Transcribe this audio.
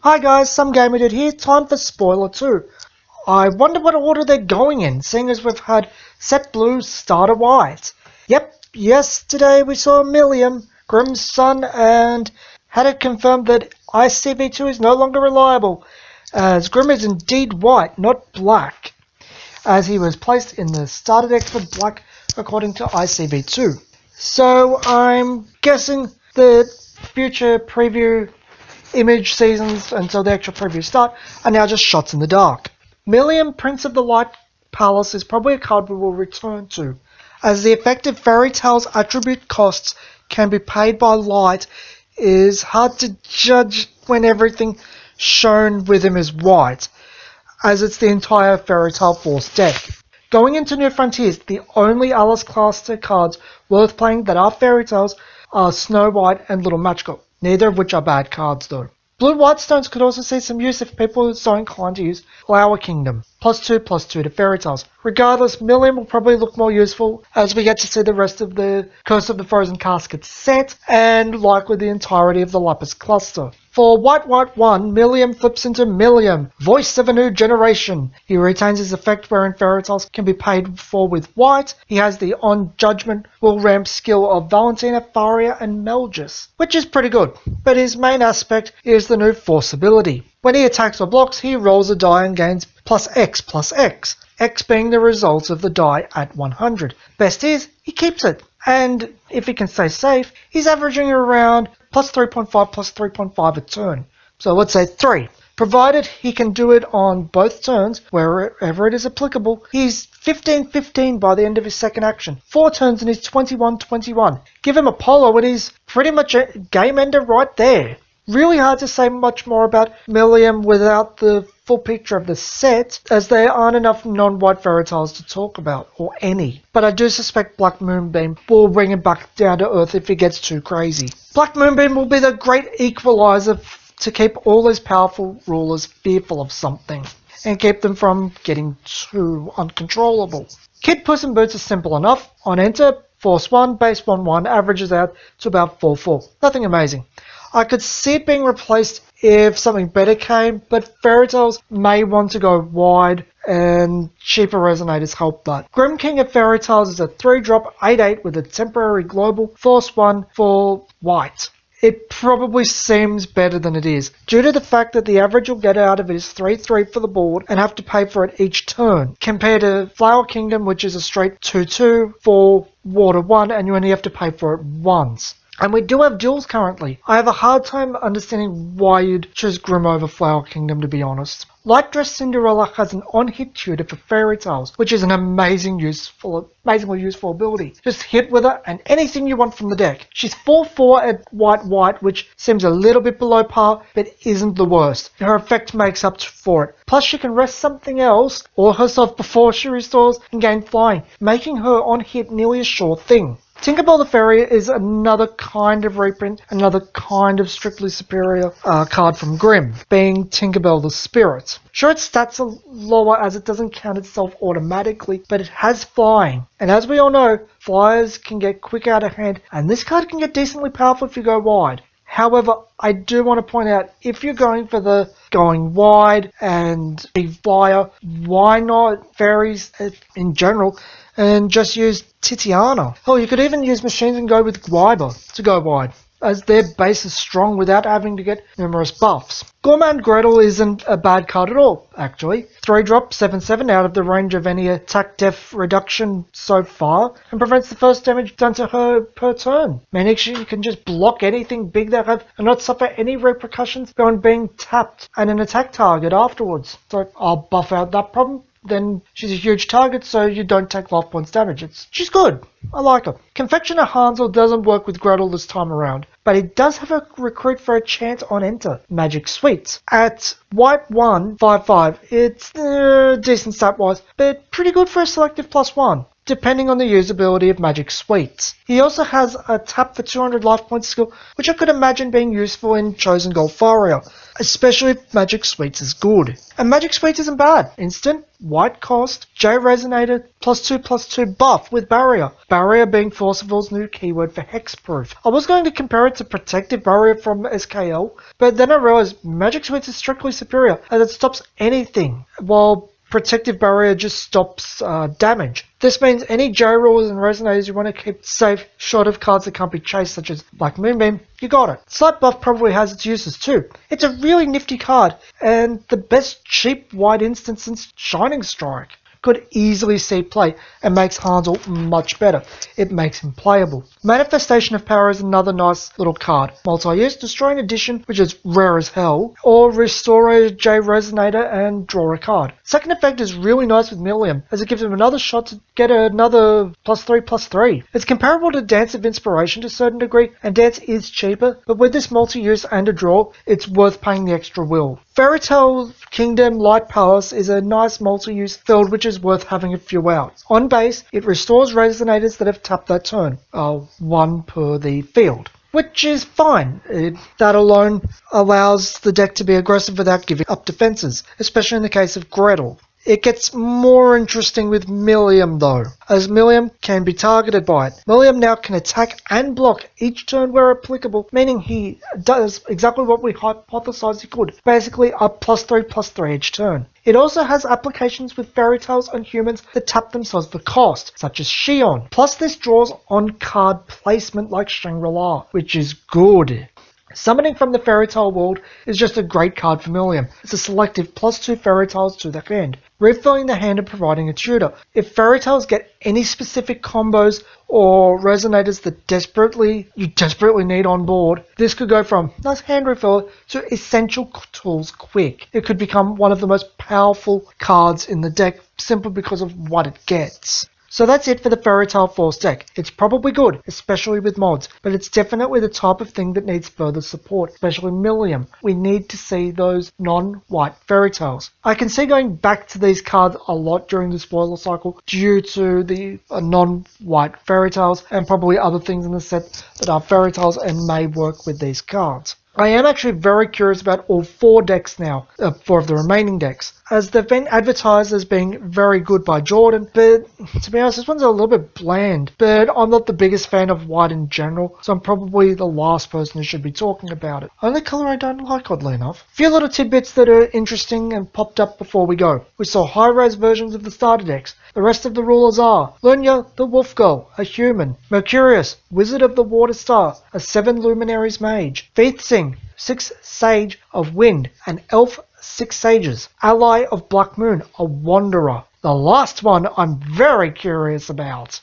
Hi guys, some gamer dude here, time for spoiler 2. I wonder what order they're going in, seeing as we've had set blue, starter white. Yep, yesterday we saw Millium, Grimm's son, and had it confirmed that ICV2 is no longer reliable, as Grimm is indeed white, not black, as he was placed in the starter deck for black according to ICV2. So I'm guessing the future preview image seasons until the actual previews start are now just shots in the dark. Millium, Prince of the Light Palace, is probably a card we will return to, as the effective fairy tale's attribute costs can be paid by light is hard to judge when everything shown with him is white, as it's the entire fairy tale force deck. Going into New Frontiers, the only Alice Cluster cards worth playing that are fairy tales are Snow White and Little Magical, neither of which are bad cards though. Blue-white stones could also see some use if people are so inclined to use Flower Kingdom. +2/+2 to fairy tales. Regardless, Millium will probably look more useful as we get to see the rest of the Curse of the Frozen Casket set and likely the entirety of the Lapis cluster. For White 1, Millium flips into Millium, Voice of a New Generation. He retains his effect wherein fairy tales can be paid for with white. He has the On Judgment will ramp skill of Valentina, Faria and Melgis, which is pretty good, but his main aspect is the new Force ability. When he attacks or blocks, he rolls a die and gains +X+X, X being the result of the die at 100. Best is, he keeps it, and if he can stay safe, he's averaging around +3.5 a turn. So let's say 3. Provided he can do it on both turns, wherever it is applicable, he's 15-15 by the end of his second action. 4 turns and he's 21-21. Give him a polo and he's pretty much a game ender right there. Really hard to say much more about Millium without the full picture of the set, as there aren't enough non-white fairy tales to talk about, or any. But I do suspect Black Moonbeam will bring him back down to earth if he gets too crazy. Black Moonbeam will be the great equalizer to keep all his powerful rulers fearful of something, and keep them from getting too uncontrollable. Kid Puss in Boots is simple enough. On enter, force 1, base 1/1, averages out to about 4/4. Nothing amazing. I could see it being replaced if something better came, but fairy tales may want to go wide and cheaper resonators help that. Grimm King of Fairy Tales is a 3-drop 8/8 with a temporary global force 1 for white. It probably seems better than it is, due to the fact that the average you'll get out of it is 3/3 for the board and have to pay for it each turn, compared to Flower Kingdom, which is a straight 2/2 for water 1 and you only have to pay for it once. And we do have duels currently. I have a hard time understanding why you'd choose Grimm over Flower Kingdom, to be honest. Light Dress Cinderella has an on-hit tutor for fairy tales, which is an amazingly useful ability. Just hit with her and anything you want from the deck. She's 4/4 at white, which seems a little bit below par, but isn't the worst. Her effect makes up for it. Plus she can rest something else, or herself before she restores, and gain flying, making her on-hit nearly a sure thing. Tinkerbell the Fairy is another kind of reprint, another kind of strictly superior card from Grimm, being Tinkerbell the Spirit. Sure, its stats are lower as it doesn't count itself automatically, but it has flying. And as we all know, flyers can get quick out of hand, and this card can get decently powerful if you go wide. However, I do want to point out, if you're going for the going wide and a flyer, why not fairies in general and just use Titiana? Oh, you could even use machines and go with Gwyber to go wide, as their base is strong without having to get numerous buffs. Gourmand Gretel isn't a bad card at all, actually. 3-drop, 7/7 out of the range of any attack def reduction so far, and prevents the first damage done to her per turn. Meaning she can just block anything big they have and not suffer any repercussions beyond being tapped and an attack target afterwards. So I'll buff out that problem. Then she's a huge target, so you don't take life points damage. She's good. I like her. Confectioner Hansel doesn't work with Gretel this time around, but it does have a recruit for a chance on enter, Magic Sweets. At white 1, 5/5, it's decent stat-wise, but pretty good for a selective +1. depending on the usability of Magic Suites. He also has a tap for 200 life points skill, which I could imagine being useful in Chosen Gold Faria, especially if Magic Suites is good. And Magic Suites isn't bad. Instant, white cost, J Resonator, +2/+2 buff with Barrier. Barrier being Forceful's new keyword for Hexproof. I was going to compare it to Protective Barrier from SKL, but then I realized Magic Suites is strictly superior as it stops anything, while Protective Barrier just stops damage. This means any J-Rules and Resonators you want to keep safe short of cards that can't be chased, such as Black Moonbeam, you got it. Slight Buff probably has its uses too. It's a really nifty card, and the best cheap white instant since Shining Strike. Could easily see play and makes Hansel much better. It makes him playable. Manifestation of Power is another nice little card. Multi-use, Destroy an Addition, which is rare as hell, or restore a J Resonator and draw a card. Second effect is really nice with Millium, as it gives him another shot to get another +3/+3. It's comparable to Dance of Inspiration to a certain degree, and Dance is cheaper, but with this multi-use and a draw, it's worth paying the extra will. Fairy Tale Kingdom Light Palace is a nice multi-use field which is worth having a few out. On base, it restores Resonators that have tapped that turn, one per the field, which is fine. That alone allows the deck to be aggressive without giving up defenses, especially in the case of Gretel. It gets more interesting with Millium though, as Millium can be targeted by it. Millium now can attack and block each turn where applicable, meaning he does exactly what we hypothesized he could, basically a +3/+3 each turn. It also has applications with fairy tales on humans that tap themselves for cost, such as Shion. Plus this draws on card placement like Shangri-La, which is good. Summoning from the Fairy Tale world is just a great card for Millium. It's a selective +2 Fairy Tales to the hand, refilling the hand and providing a tutor. If Fairy Tales get any specific combos or Resonators that you desperately need on board, this could go from nice hand refiller to essential tools quick. It could become one of the most powerful cards in the deck simply because of what it gets. So that's it for the Fairy Tale Force deck. It's probably good, especially with mods, but it's definitely the type of thing that needs further support, especially Millium. We need to see those non-white Fairy Tales. I can see going back to these cards a lot during the spoiler cycle due to the non-white Fairy Tales and probably other things in the set that are Fairy Tales and may work with these cards. I am actually very curious about all 4 decks now, 4 of the remaining decks, as they've been advertised as being very good by Jordan, but to be honest, this one's a little bit bland. But I'm not the biggest fan of white in general, so I'm probably the last person who should be talking about it. Only colour I don't like, oddly enough. A few little tidbits that are interesting and popped up before we go. We saw high-res versions of the starter decks. The rest of the rulers are Lunya, the Wolf Girl, a human; Mercurius, Wizard of the Water Star, a 7 Luminaries Mage; Feithsing, 6 Sage of Wind, an Elf 6 Sages; Ally of Black Moon, a Wanderer. The last one I'm very curious about.